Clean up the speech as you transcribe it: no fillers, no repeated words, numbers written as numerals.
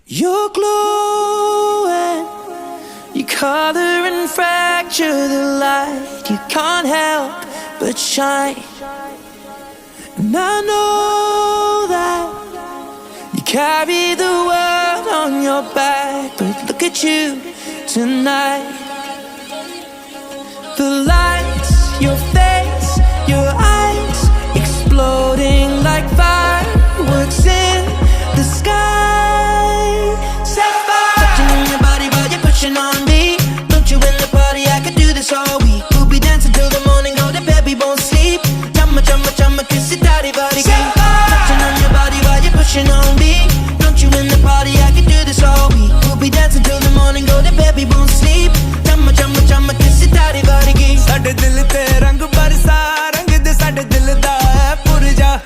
You're glowing, you color and fracture the light. You can't help but shine. And I know that you carry the world on your back, but look at you tonight. The lights, your face, your eyes, exploding like fireworks in the sky. Sapphire, touching on your body while you're pushing on me. Don't you in the party, I could do this all week. We'll be dancing till the morning, go to bed, we won't sleep. Chumma, chumma, chumma, kiss it, daddy, body, touching on your body while you're pushing on me. Don't you in the party, I could do this all week. We'll be dancing till the morning, go to bed, we won't sleep. Chumma, chumma, chumma, kiss it, daddy, body, ਸਾਡੇ ਦਿਲ ਤੇ ਰੰਗ ਬਰਸਾ ਰੰਗ ਦੇ ਸਾਡੇ ਦਿਲ ਦਾ ਹੈ ਪੁਰਜਾ।